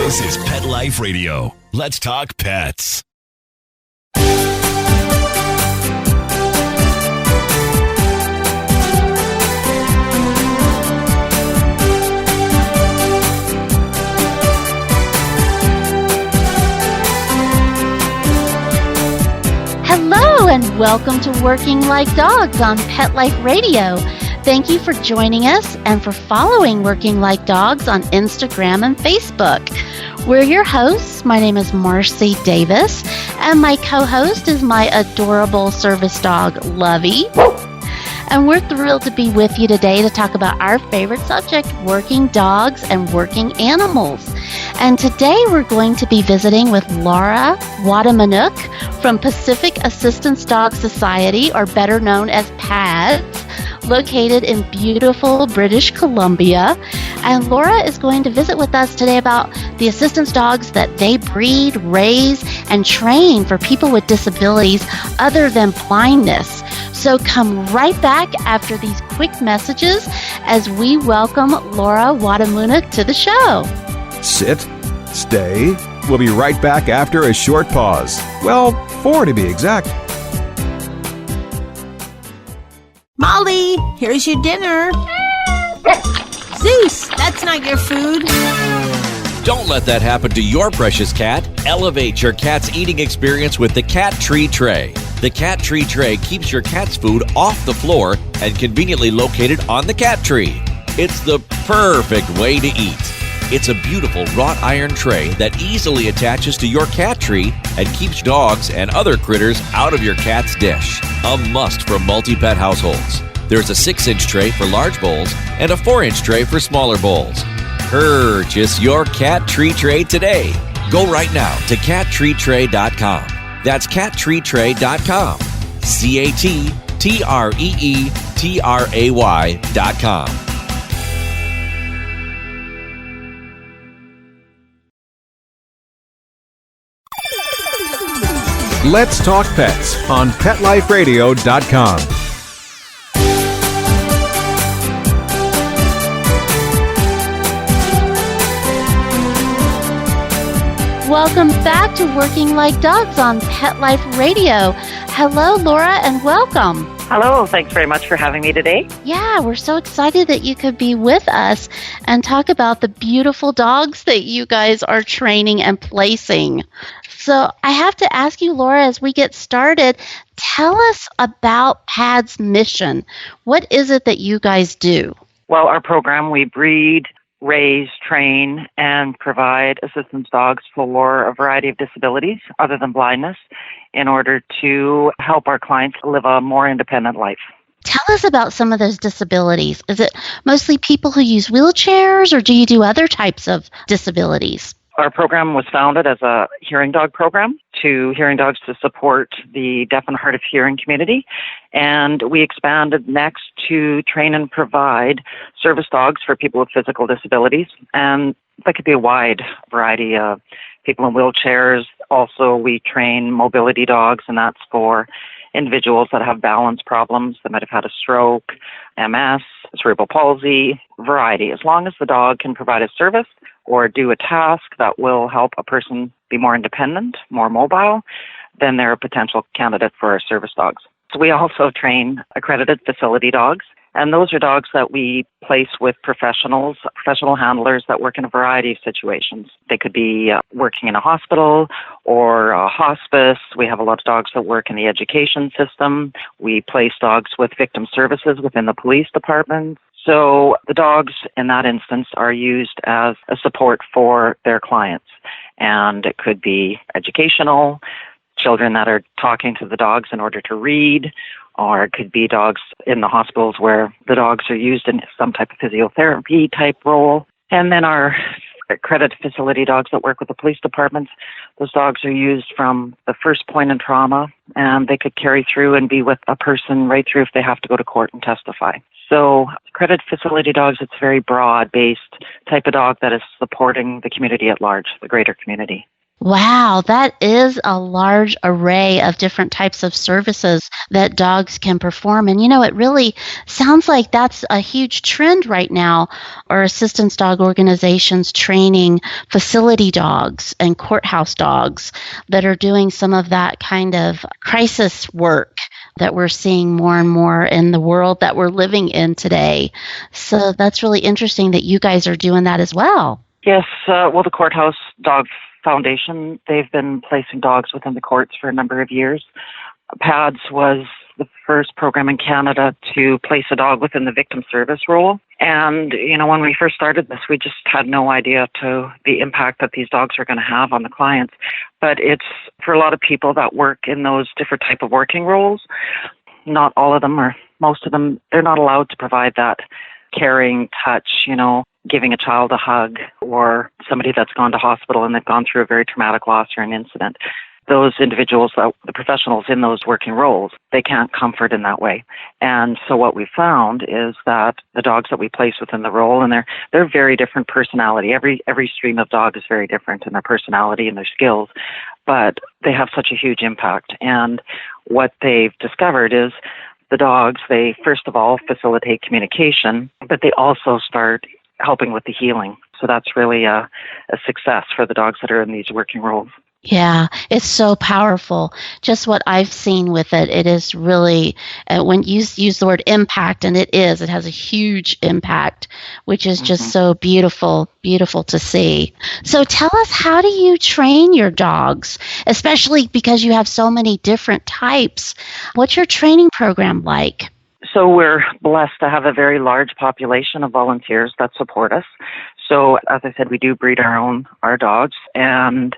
This is Pet Life Radio. Let's talk pets. Hello and welcome to Working Like Dogs on Pet Life Radio. Thank you for joining us and for following Working Like Dogs on Instagram and Facebook. We're your hosts. My name is Marcie Davis, and my co-host is my adorable service dog, Lovey. And we're thrilled to be with you today to talk about our favorite subject, working dogs and working animals. And today we're going to be visiting with Laura Watamanuk from Pacific Assistance Dog Society, or better known as PADS, located in beautiful British Columbia. And Laura is going to visit with us today about the assistance dogs that they breed, raise, and train for people with disabilities other than blindness. So come right back after these quick messages as we welcome Laura Watamanuk to the show. Sit, stay. We'll be right back after a short pause. Well, 4 to be exact. Molly, here's your dinner. Zeus, that's not your food. Don't let that happen to your precious cat. Elevate your cat's eating experience with the Cat Tree Tray. The Cat Tree Tray keeps your cat's food off the floor and conveniently located on the cat tree. It's the perfect way to eat. It's a beautiful wrought iron tray that easily attaches to your cat tree and keeps dogs and other critters out of your cat's dish. A must for multi-pet households. There's a 6-inch tray for large bowls and a 4-inch tray for smaller bowls. Purchase your Cat Tree Tray today. Go right now to cattreetray.com. That's cattreetray.com. cattreetray.com. Let's talk pets on PetLifeRadio.com. Welcome back to Working Like Dogs on Pet Life Radio. Hello, Laura, and welcome. Hello, thanks very much for having me today. Yeah, we're so excited that you could be with us and talk about the beautiful dogs that you guys are training and placing. So I have to ask you, Laura, as we get started, tell us about PAD's mission. What is it that you guys do? Well, our program, we breed, raise, train, and provide assistance dogs for a variety of disabilities other than blindness in order to help our clients live a more independent life. Tell us about some of those disabilities. Is it mostly people who use wheelchairs, or do you do other types of disabilities? Our program was founded as a hearing dog program to hearing dogs to support the deaf and hard of hearing community. And we expanded next to train and provide service dogs for people with physical disabilities. And that could be a wide variety of people in wheelchairs. Also, we train mobility dogs, and that's for individuals that have balance problems, that might have had a stroke, MS, cerebral palsy, variety. As long as the dog can provide a service or do a task that will help a person be more independent, more mobile, then they're a potential candidate for our service dogs. So we also train accredited facility dogs, and those are dogs that we place with professional handlers that work in a variety of situations. They could be working in a hospital or a hospice. We have a lot of dogs that work in the education system. We place dogs with victim services within the police department. So the dogs in that instance are used as a support for their clients. And it could be educational, children that are talking to the dogs in order to read, or it could be dogs in the hospitals where the dogs are used in some type of physiotherapy type role. And then our accredited facility dogs that work with the police departments, those dogs are used from the first point in trauma, and they could carry through and be with a person right through if they have to go to court and testify. So accredited facility dogs, it's a very broad-based type of dog that is supporting the community at large, the greater community. Wow, that is a large array of different types of services that dogs can perform. And it really sounds like that's a huge trend right now, or assistance dog organizations training facility dogs and courthouse dogs that are doing some of that kind of crisis work that we're seeing more and more in the world that we're living in today. So that's really interesting that you guys are doing that as well. Yes, well, the Courthouse Dog Foundation, they've been placing dogs within the courts for a number of years. PADS was the first program in Canada to place a dog within the victim service role. And, when we first started this, we just had no idea to the impact that these dogs are going to have on the clients. But it's for a lot of people that work in those different type of working roles, not all of them or most of them, they're not allowed to provide that caring touch, giving a child a hug, or somebody that's gone to hospital and they've gone through a very traumatic loss or an incident. Those individuals, the professionals in those working roles, they can't comfort in that way. And so what we found is that the dogs that we place within the role, and they're very different personality. Every stream of dog is very different in their personality and their skills, but they have such a huge impact. And what they've discovered is the dogs, they first of all facilitate communication, but they also start helping with the healing. So that's really a success for the dogs that are in these working roles. Yeah, it's so powerful. Just what I've seen with it, it is really, when you use the word impact, and it has a huge impact, which is just so beautiful to see. So tell us, how do you train your dogs, especially because you have so many different types? What's your training program like? So we're blessed to have a very large population of volunteers that support us. So as I said, we do breed our dogs. And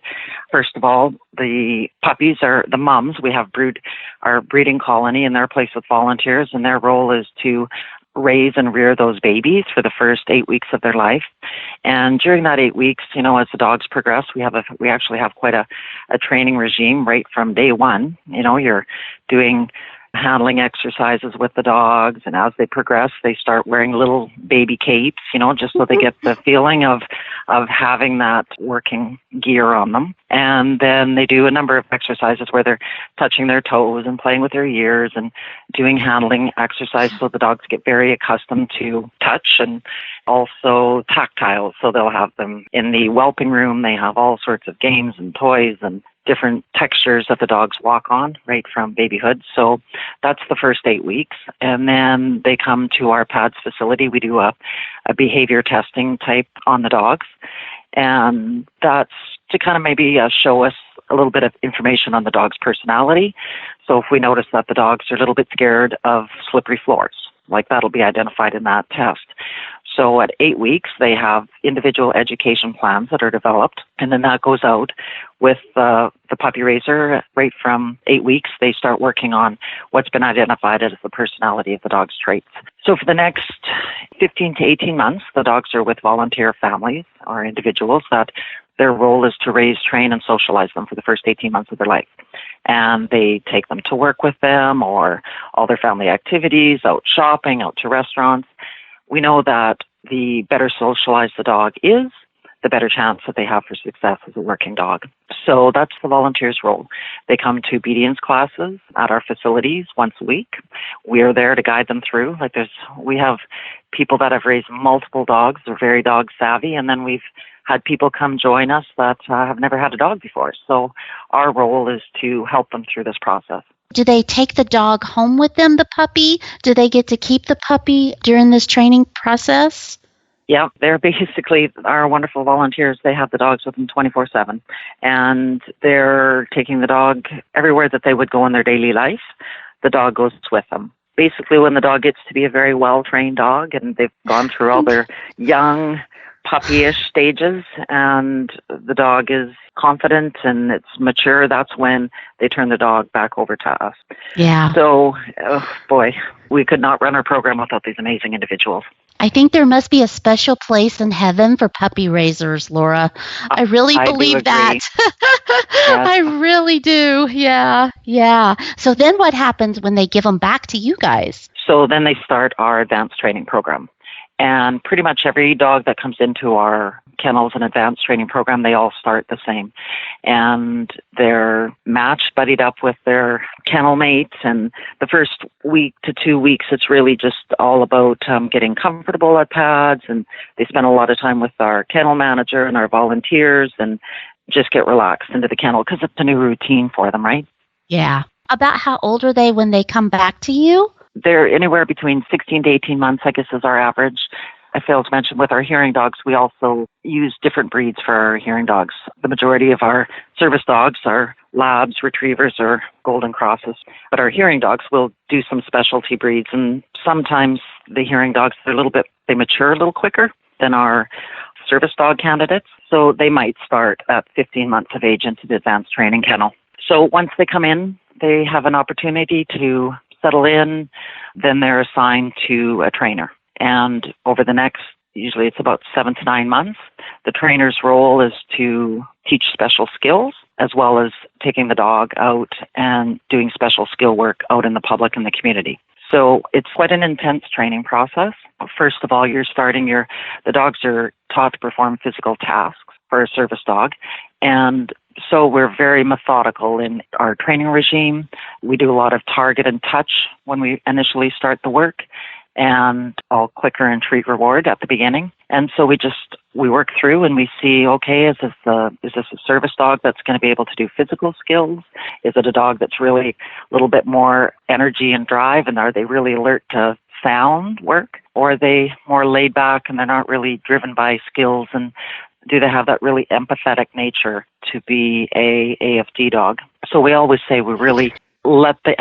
first of all, the puppies are the mums. We have our breeding colony, and they're placed with volunteers, and their role is to raise and rear those babies for the first 8 weeks of their life. And during that 8 weeks, as the dogs progress, we actually have quite a training regime right from day one. You're doing handling exercises with the dogs, and as they progress, they start wearing little baby capes, just so they get the feeling of having that working gear on them. And then they do a number of exercises where they're touching their toes and playing with their ears and doing handling exercises, so the dogs get very accustomed to touch and also tactile. So they'll have them in the whelping room. They have all sorts of games and toys and different textures that the dogs walk on right from babyhood. So that's the first 8 weeks. And then they come to our PADS facility. We do a behavior testing type on the dogs. And that's to kind of maybe show us a little bit of information on the dog's personality. So if we notice that the dogs are a little bit scared of slippery floors, like that'll be identified in that test. So at 8 weeks, they have individual education plans that are developed, and then that goes out with the puppy raiser. Right from 8 weeks, they start working on what's been identified as the personality of the dog's traits. So for the next 15 to 18 months, the dogs are with volunteer families or individuals that their role is to raise, train, and socialize them for the first 18 months of their life. And they take them to work with them or all their family activities, out shopping, out to restaurants. We know that the better socialized the dog is, the better chance that they have for success as a working dog. So that's the volunteers' role. They come to obedience classes at our facilities once a week. We are there to guide them through. We have people that have raised multiple dogs. They're very dog savvy. And then we've had people come join us that have never had a dog before. So our role is to help them through this process. Do they take the dog home with them, the puppy? Do they get to keep the puppy during this training process? Yeah, they're basically our wonderful volunteers. They have the dogs with them 24/7, and they're taking the dog everywhere that they would go in their daily life. The dog goes with them. Basically, when the dog gets to be a very well-trained dog and they've gone through all their young puppyish stages and the dog is confident and it's mature, that's when they turn the dog back over to us. Yeah. So, boy, we could not run our program without these amazing individuals. I think there must be a special place in heaven for puppy raisers, Laura. I really believe that. Yes. I really do. Yeah. So then what happens when they give them back to you guys? So then they start our advanced training program. And pretty much every dog that comes into our kennels and advanced training program, they all start the same. And they're matched, buddied up with their kennel mates. And the first week to 2 weeks, it's really just all about getting comfortable at pads. And they spend a lot of time with our kennel manager and our volunteers and just get relaxed into the kennel because it's a new routine for them, right? Yeah. About how old are they when they come back to you? They're anywhere between 16 to 18 months, I guess, is our average. I failed to mention with our hearing dogs, we also use different breeds for our hearing dogs. The majority of our service dogs are labs, retrievers, or golden crosses. But our hearing dogs will do some specialty breeds, and sometimes the hearing dogs, they mature a little quicker than our service dog candidates. So they might start at 15 months of age into the advanced training kennel. So once they come in, they have an opportunity to settle in, then they're assigned to a trainer. And over the next, usually it's about 7 to 9 months, the trainer's role is to teach special skills as well as taking the dog out and doing special skill work out in the public and the community. So it's quite an intense training process. First of all, the dogs are taught to perform physical tasks for a service dog. And so we're very methodical in our training regime. We do a lot of target and touch when we initially start the work, and all clicker and treat reward at the beginning. And so we work through and we see, okay, is this a service dog that's going to be able to do physical skills? Is it a dog that's really a little bit more energy and drive, and are they really alert to sound work? Or are they more laid back and they're not really driven by skills, and do they have that really empathetic nature to be a AFD dog? So we always say we really let the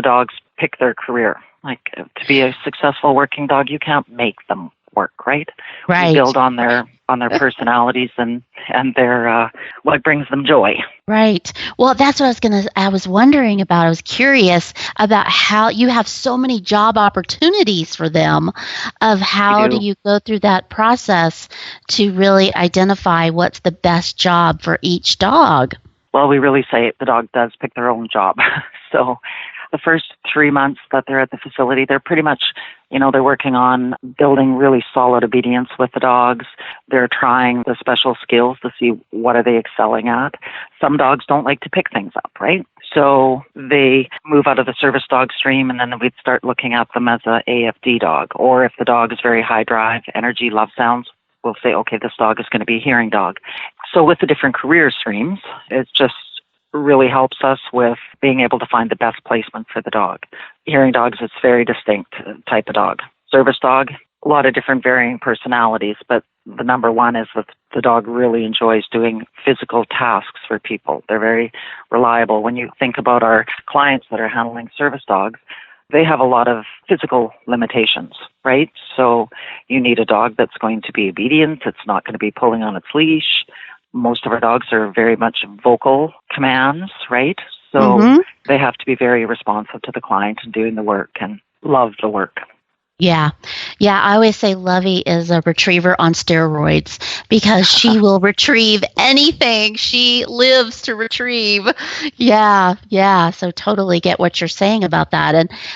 dogs pick their career. Like, to be a successful working dog, you can't make them work, right? Right. We build on their personalities and their what brings them joy. Right. Well, that's what I was wondering about. I was curious about how you have so many job opportunities for them, of how do you go through that process to really identify what's the best job for each dog? Well, we really say the dog does pick their own job. So the first 3 months that they're at the facility, they're pretty much, they're working on building really solid obedience with the dogs. They're trying the special skills to see what are they excelling at. Some dogs don't like to pick things up, right? So they move out of the service dog stream, and then we'd start looking at them as a AFD dog. Or if the dog is very high drive, energy, love sounds, we'll say, okay, this dog is going to be a hearing dog. So with the different career streams, it just really helps us with being able to find the best placement for the dog. Hearing dogs, it's very distinct type of dog. Service dog, a lot of different varying personalities, but the number one is that the dog really enjoys doing physical tasks for people. They're very reliable. When you think about our clients that are handling service dogs, they have a lot of physical limitations, right? So you need a dog that's going to be obedient. It's not going to be pulling on its leash. Most of our dogs are very much vocal commands, right? So they have to be very responsive to the client and doing the work and love the work. Yeah. I always say Lovey is a retriever on steroids because she will retrieve anything. She lives to retrieve. Yeah. So totally get what you're saying about that.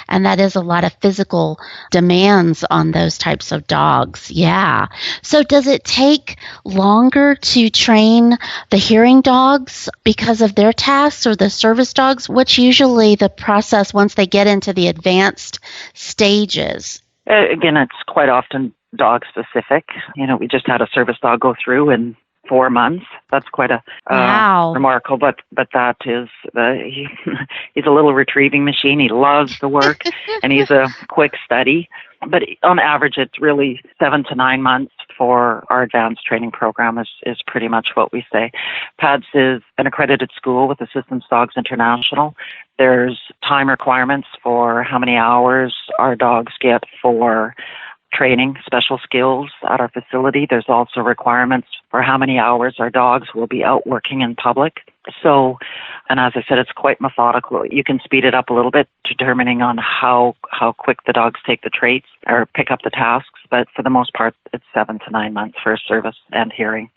And that is a lot of physical demands on those types of dogs. Yeah. So does it take longer to train the hearing dogs because of their tasks, or the service dogs? What's usually the process once they get into the advanced stages? Again, it's quite often dog specific. We just had a service dog go through in 4 months. That's quite a remarkable. But that is he's a little retrieving machine. He loves the work, and he's a quick study. But on average, it's really 7 to 9 months for our advanced training program is pretty much what we say. PADS is an accredited school with Assistance Dogs International. There's time requirements for how many hours our dogs get for training special skills at our facility. There's also requirements for how many hours our dogs will be out working in public. So, and as I said, it's quite methodical. You can speed it up a little bit determining on how quick the dogs take the traits or pick up the tasks. But for the most part, it's 7 to 9 months for service and hearing.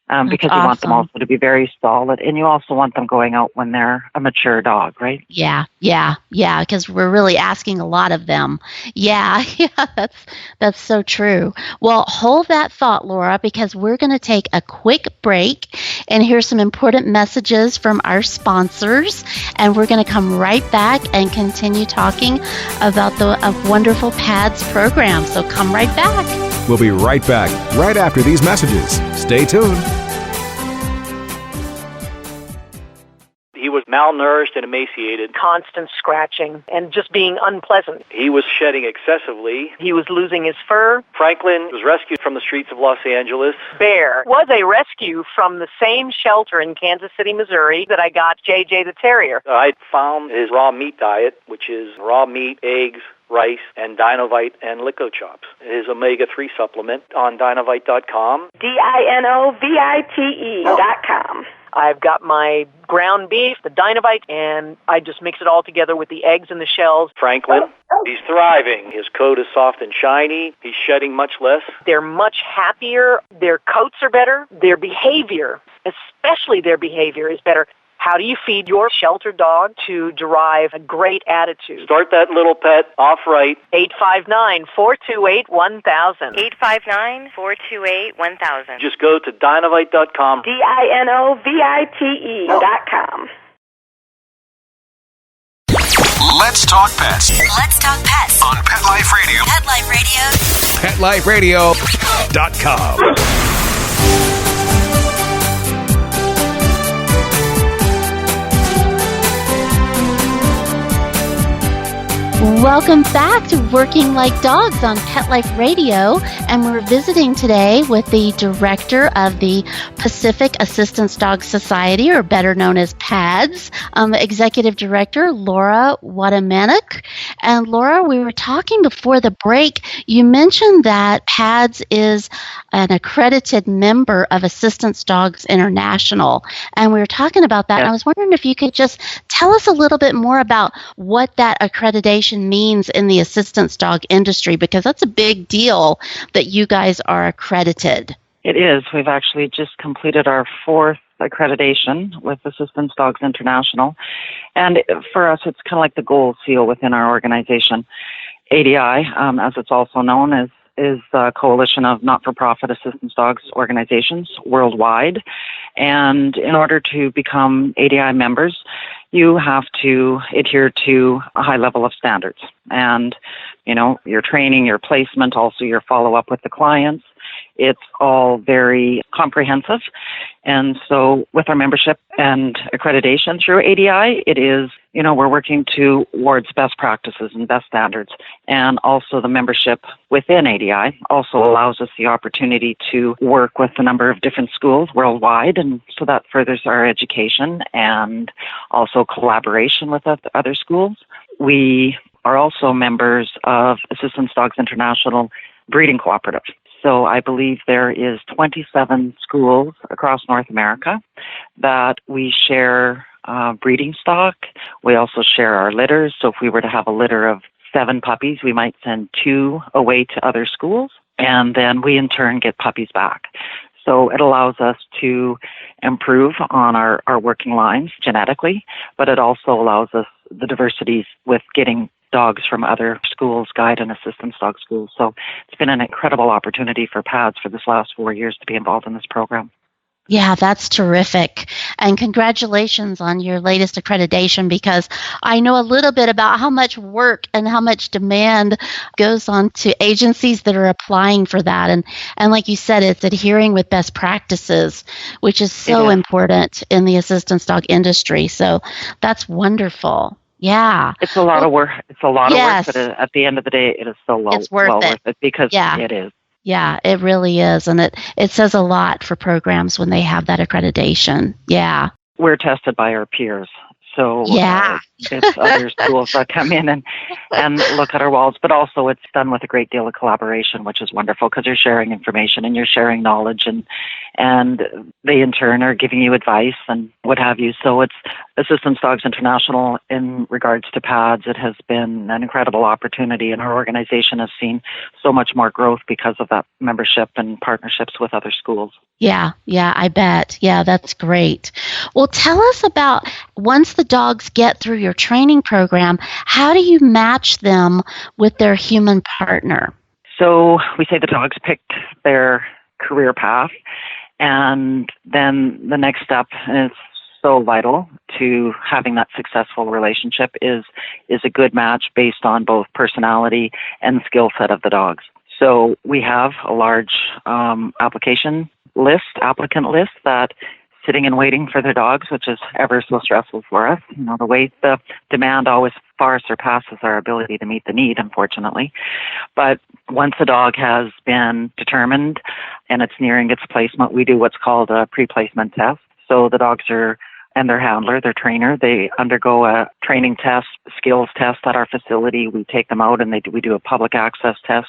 because you want them also to be very solid, and you also want them going out when they're a mature dog, right? Yeah, because we're really asking a lot of them. Yeah, that's so true. Well, hold that thought, Laura, because we're going to take a quick break and hear some important messages from our sponsors, and we're going to come right back and continue talking about the wonderful PADS program. So come right back. We'll be right back, right after these messages. Stay tuned. He was malnourished and emaciated. Constant scratching and just being unpleasant. He was shedding excessively. He was losing his fur. Franklin was rescued from the streets of Los Angeles. Bear was a rescue from the same shelter in Kansas City, Missouri that I got JJ the Terrier. I found his raw meat diet, which is raw meat, eggs, rice, and Dinovite and Lico Chops. His omega-3 supplement on Dinovite.com. DINOVITE.com. I've got my ground beef, the Dinovite, and I just mix it all together with the eggs and the shells. Franklin, he's thriving. His coat is soft and shiny. He's shedding much less. They're much happier. Their coats are better. Their behavior, especially their behavior, is better. How do you feed your shelter dog to derive a great attitude? Start that little pet off right. 859-428-1000. 859-428-1000. Just go to Dinovite.com. DINOVITE.com. Let's talk pets. Let's talk pets On Pet Life Radio. Pet Life Radio. PetLifeRadio.com. Welcome back to Working Like Dogs on Pet Life Radio, and we're visiting today with the director of the Pacific Assistance Dog Society, or better known as PADS, Executive Director Laura Watamanuk. And Laura, we were talking before the break. You mentioned that PADS is an accredited member of Assistance Dogs International, and we were talking about that. Yeah. And I was wondering if you could just tell us a little bit more about what that accreditation means in the assistance dog industry, because that's a big deal that you guys are accredited. It is. We've actually just completed our 4th accreditation with Assistance Dogs International. And for us, it's kind of like the gold seal within our organization. ADI, as it's also known, is a coalition of not-for-profit assistance dogs organizations worldwide. And in order to become ADI members, you have to adhere to a high level of standards. And, your training, your placement, also your follow-up with the clients. It's all very comprehensive. And so with our membership and accreditation through ADI, it is, we're working towards best practices and best standards. And also the membership within ADI also allows us the opportunity to work with a number of different schools worldwide. And so that furthers our education and also collaboration with other schools. We are also members of Assistance Dogs International Breeding Cooperative. So I believe there is 27 schools across North America that we share breeding stock. We also share our litters. So if we were to have a litter of 7 puppies, we might send 2 away to other schools, and then we in turn get puppies back. So it allows us to improve on our working lines genetically, but it also allows us the diversities with getting dogs from other schools, guide and assistance dog schools. So it's been an incredible opportunity for PADS for this last 4 years to be involved in this program. Yeah, that's terrific. And congratulations on your latest accreditation, because I know a little bit about how much work and how much demand goes on to agencies that are applying for that. And like you said, it's adhering with best practices, which is so important in the assistance dog industry. So that's wonderful. Yeah. It's a lot of work. It's a lot of work, but at the end of the day, it is so it's worth it because it is. Yeah, it really is. And it says a lot for programs when they have that accreditation. Yeah. We're tested by our peers. So yeah. It's other schools that come in and look at our walls. But also it's done with a great deal of collaboration, which is wonderful because you're sharing information and you're sharing knowledge. And and they in turn are giving you advice and what have you. So it's Assistance Dogs International in regards to PADS. It has been an incredible opportunity, and our organization has seen so much more growth because of that membership and partnerships with other schools. Yeah, I bet. Yeah, that's great. Well, tell us about, once the dogs get through your training program, how do you match them with their human partner? So we say the dogs picked their career path, and then the next step, and it's so vital to having that successful relationship, is a good match based on both personality and skill set of the dogs. So we have a large applicant list that sitting and waiting for their dogs, which is ever so stressful for us. You know, the demand always far surpasses our ability to meet the need, unfortunately. But once a dog has been determined and it's nearing its placement, we do what's called a pre-placement test. So the dogs and their handler, their trainer, they undergo a training test, skills test at our facility. We take them out and we do a public access test.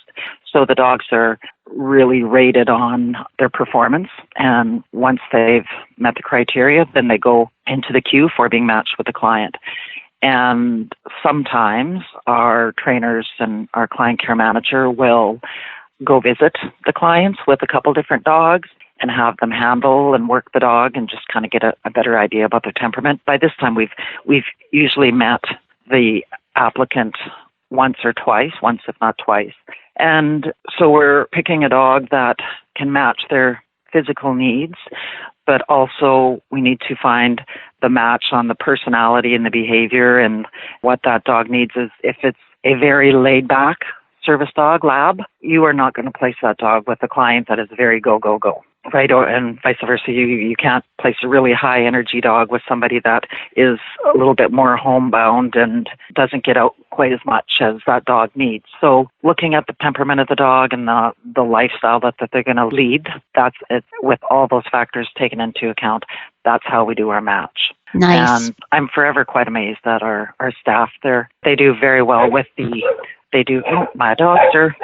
So the dogs are really rated on their performance. And once they've met the criteria, then they go into the queue for being matched with the client. And sometimes our trainers and our client care manager will go visit the clients with a couple different dogs and have them handle and work the dog and just kind of get a better idea about their temperament. By this time, we've usually met the applicant once if not twice. And so we're picking a dog that can match their physical needs, but also we need to find the match on the personality and the behavior. And what that dog needs is, if it's a very laid-back service dog lab, you are not going to place that dog with a client that is very go, go, go. Right, and vice versa. You can't place a really high energy dog with somebody that is a little bit more homebound and doesn't get out quite as much as that dog needs. So looking at the temperament of the dog and the lifestyle that they're going to lead, that's it. With all those factors taken into account, that's how we do our match. Nice. And I'm forever quite amazed at our staff. They do very well with my dogs are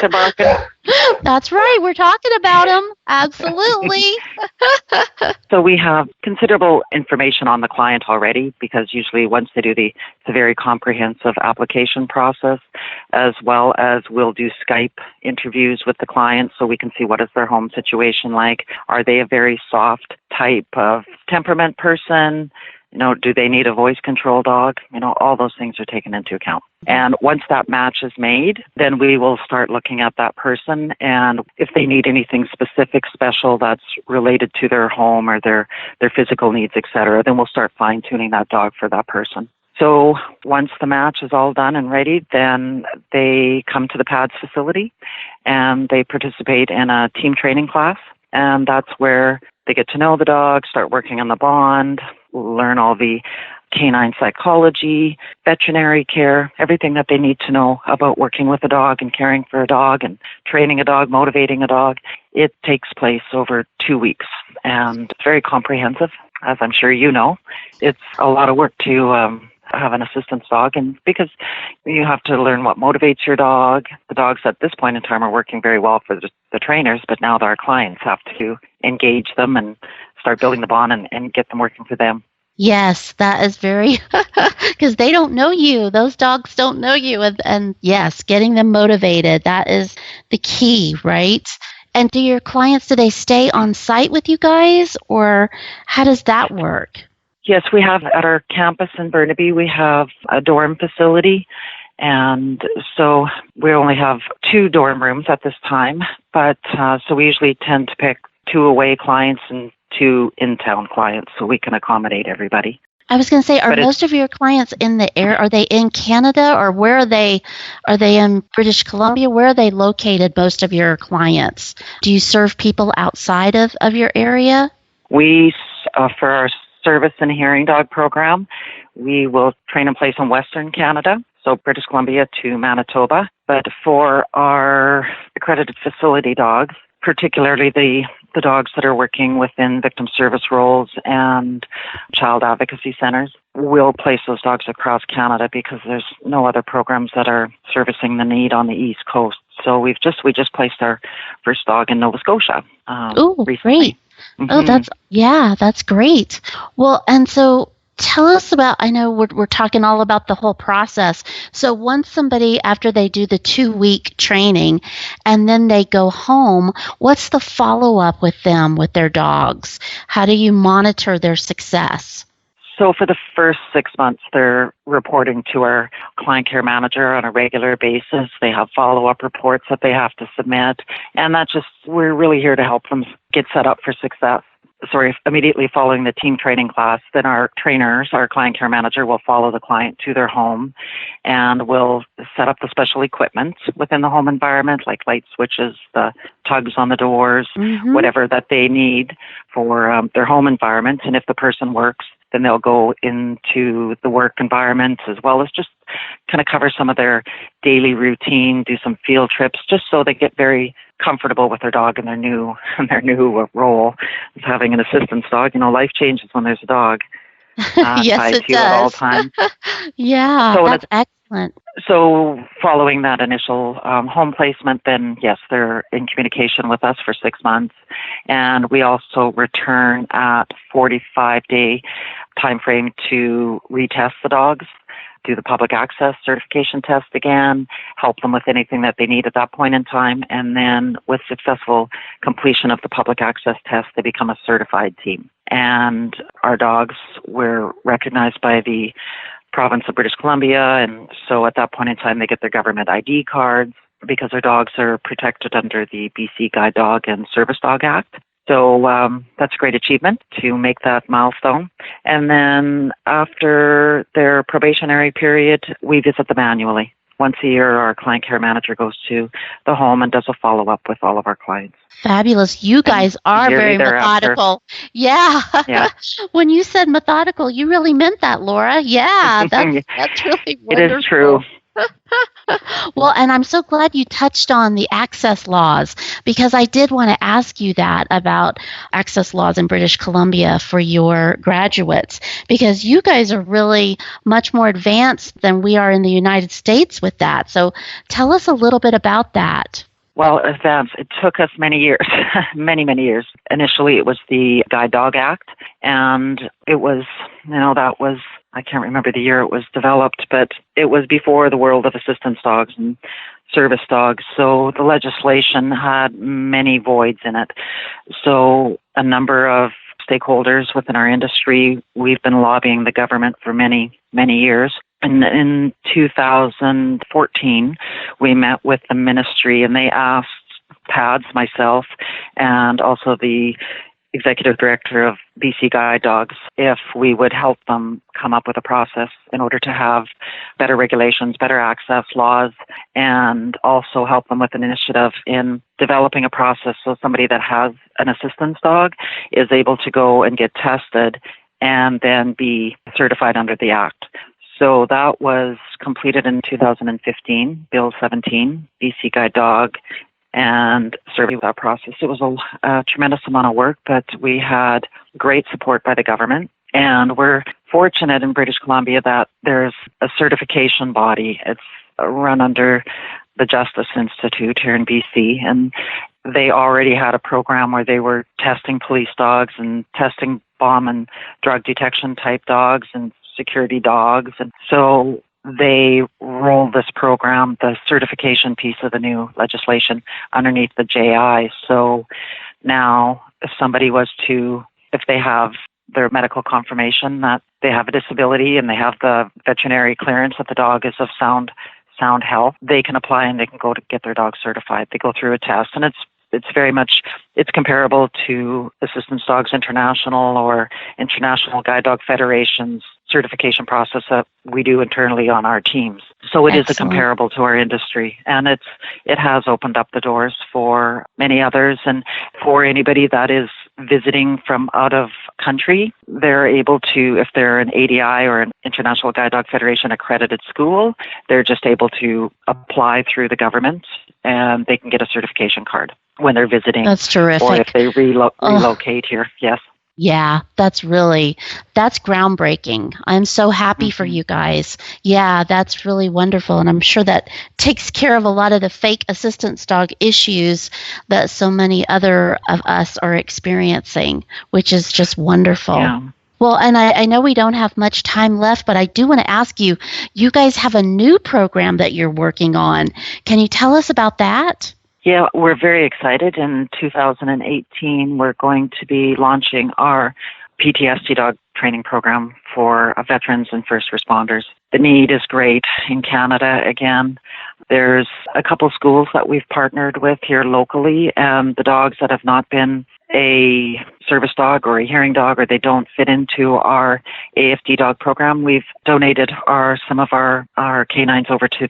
barking. That's right. We're talking about them. Absolutely. So we have considerable information on the client already, because usually once they do it's a very comprehensive application process, as well as we'll do Skype interviews with the client so we can see what is their home situation like. Are they a very soft type of temperament person? You know, do they need a voice control dog? You know, all those things are taken into account. And once that match is made, then we will start looking at that person. And if they need anything specific, special that's related to their home or their physical needs, etc., then we'll start fine-tuning that dog for that person. So once the match is all done and ready, then they come to the PADS facility and they participate in a team training class. And that's where they get to know the dog, start working on the bond, learn all the canine psychology, veterinary care, everything that they need to know about working with a dog and caring for a dog and training a dog, motivating a dog. It takes place over 2 weeks, and it's very comprehensive, as I'm sure you know. It's a lot of work to have an assistance dog, and because you have to learn what motivates your dog. The dogs at this point in time are working very well for the trainers, but now our clients have to engage them and start building the bond and get them working for them. Yes, that is very, because they don't know you. Those dogs don't know you. And yes, getting them motivated, that is the key, right? And do your clients, do they stay on site with you guys, or how does that work? Yes, we have at our campus in Burnaby, we have a dorm facility. And so we only have 2 dorm rooms at this time. But so we usually tend to pick 2 away clients and 2 in-town clients so we can accommodate everybody. I was going to say, are most of your clients in the air? Are they in Canada, or where are they? Are they in British Columbia? Where are they located, most of your clients? Do you serve people outside of your area? We, for our service and hearing dog program, we will train and place in Western Canada, so British Columbia to Manitoba. But for our accredited facility dogs, particularly the dogs that are working within victim service roles and child advocacy centers, we'll place those dogs across Canada because there's no other programs that are servicing the need on the East Coast. So we just placed our first dog in Nova Scotia. Oh, recently. great. Oh, that's great. Well, and so tell us about, I know we're talking all about the whole process. So once somebody, after they do the 2-week training and then they go home, what's the follow-up with them, with their dogs? How do you monitor their success? So for the first 6 months, they're reporting to our client care manager on a regular basis. They have follow-up reports that they have to submit. And we're really here to help them get set up for success. Immediately following the team training class, then our trainers, our client care manager, will follow the client to their home and will set up the special equipment within the home environment, like light switches, the tugs on the doors, whatever that they need for their home environment. And if the person works, then they'll go into the work environment, as well as just kind of cover some of their daily routine, do some field trips, just so they get very comfortable with their dog in their new role as having an assistance dog. Life changes when there's a dog yes, tied it to you at all times. Yeah, So that's excellent. So following that initial home placement, then yes, they're in communication with us for 6 months. And we also return at 45-day time frame to retest the dogs, do the public access certification test again, help them with anything that they need at that point in time. And then with successful completion of the public access test, they become a certified team. And our dogs were recognized by the province of British Columbia, and so at that point in time they get their government ID cards because our dogs are protected under the BC Guide Dog and Service Dog Act. So that's a great achievement to make that milestone. And then after their probationary period, we visit them annually. Once a year, our client care manager goes to the home and does a follow-up with all of our clients. Fabulous. You guys are very methodical. Yeah. When you said methodical, you really meant that, Laura. Yeah, that's really wonderful. It is true. Well, and I'm so glad you touched on the access laws, because I did want to ask you that about access laws in British Columbia for your graduates, because you guys are really much more advanced than we are in the United States with that. So tell us a little bit about that. Well, advanced. It took us many years, many years. Initially, it was the Guide Dog Act, and it was, that was, I can't remember the year it was developed, but it was before the world of assistance dogs and service dogs. So the legislation had many voids in it. So a number of stakeholders within our industry, we've been lobbying the government for many years. And in 2014, we met with the ministry, and they asked PADS, myself, and also the executive director of BC Guide Dogs, if we would help them come up with a process in order to have better regulations, better access laws, and also help them with an initiative in developing a process so somebody that has an assistance dog is able to go and get tested and then be certified under the Act. So that was completed in 2015, Bill 17, BC Guide Dog, and survey that process. It was a tremendous amount of work, but we had great support by the government. And we're fortunate in British Columbia that there's a certification body. It's run under the Justice Institute here in BC, and they already had a program where they were testing police dogs and testing bomb and drug detection type dogs and security dogs. And so they rolled this program, the certification piece of the new legislation, underneath the JI. So now if somebody was if they have their medical confirmation that they have a disability and they have the veterinary clearance that the dog is of sound health, they can apply and they can go to get their dog certified. They go through a test, and it's comparable to Assistance Dogs International or International Guide Dog Federation's certification process that we do internally on our teams. So it is a comparable to our industry, and it has opened up the doors for many others. And for anybody that is visiting from out of country, they're able to, if they're an ADI or an International Guide Dog Federation accredited school, they're just able to apply through the government and they can get a certification card when they're visiting. That's terrific. Or if they relocate here, yes. Yeah, that's groundbreaking. I'm so happy for you guys. Yeah, that's really wonderful. And I'm sure that takes care of a lot of the fake assistance dog issues that so many other of us are experiencing, which is just wonderful. Yeah. Well, and I know we don't have much time left, but I do want to ask you, you guys have a new program that you're working on. Can you tell us about that? Yeah, we're very excited. In 2018, we're going to be launching our PTSD dog training program for veterans and first responders. The need is great in Canada. Again, there's a couple schools that we've partnered with here locally, and the dogs that have not been a service dog or a hearing dog, or they don't fit into our AFD dog program, we've donated some of our canines over to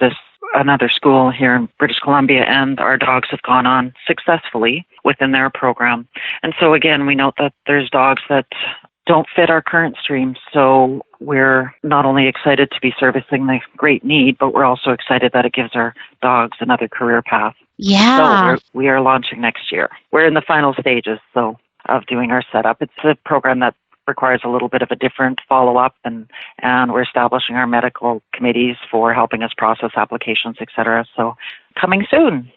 another school here in British Columbia, and our dogs have gone on successfully within their program. And so again, we note that there's dogs that don't fit our current stream. So we're not only excited to be servicing the great need, but we're also excited that it gives our dogs another career path. Yeah. So we are launching next year. We're in the final stages of doing our setup. It's a program that requires a little bit of a different follow-up, and we're establishing our medical committees for helping us process applications, et cetera. So coming very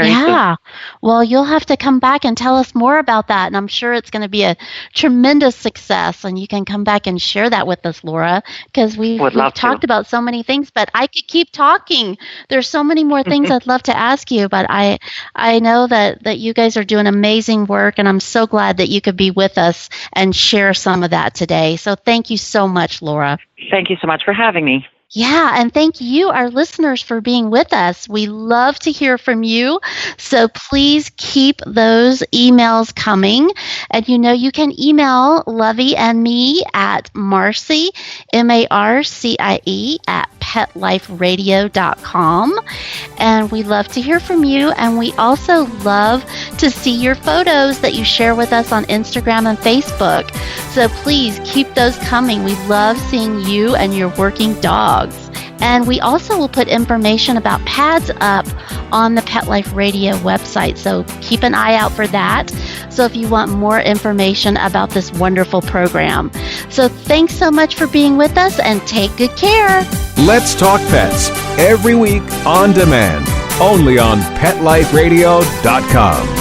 soon. Yeah. Well, you'll have to come back and tell us more about that, and I'm sure it's going to be a tremendous success, and you can come back and share that with us, Laura, because we've talked about so many things, but I could keep talking. There's so many more things I'd love to ask you, but I know that you guys are doing amazing work, and I'm so glad that you could be with us and share some of that today. So thank you so much, Laura. Thank you so much for having me. Yeah, and thank you, our listeners, for being with us. We love to hear from you, so please keep those emails coming. And you can email Lovey and me at Marcie, MARCIE, at PetLifeRadio.com. And we love to hear from you, and we also love to see your photos that you share with us on Instagram and Facebook. So please keep those coming. We love seeing you and your working dogs. And we also will put information about pads up on the Pet Life Radio website, so keep an eye out for that. So if you want more information about this wonderful program. So thanks so much for being with us, and take good care. Let's Talk Pets, every week on demand, only on PetLifeRadio.com.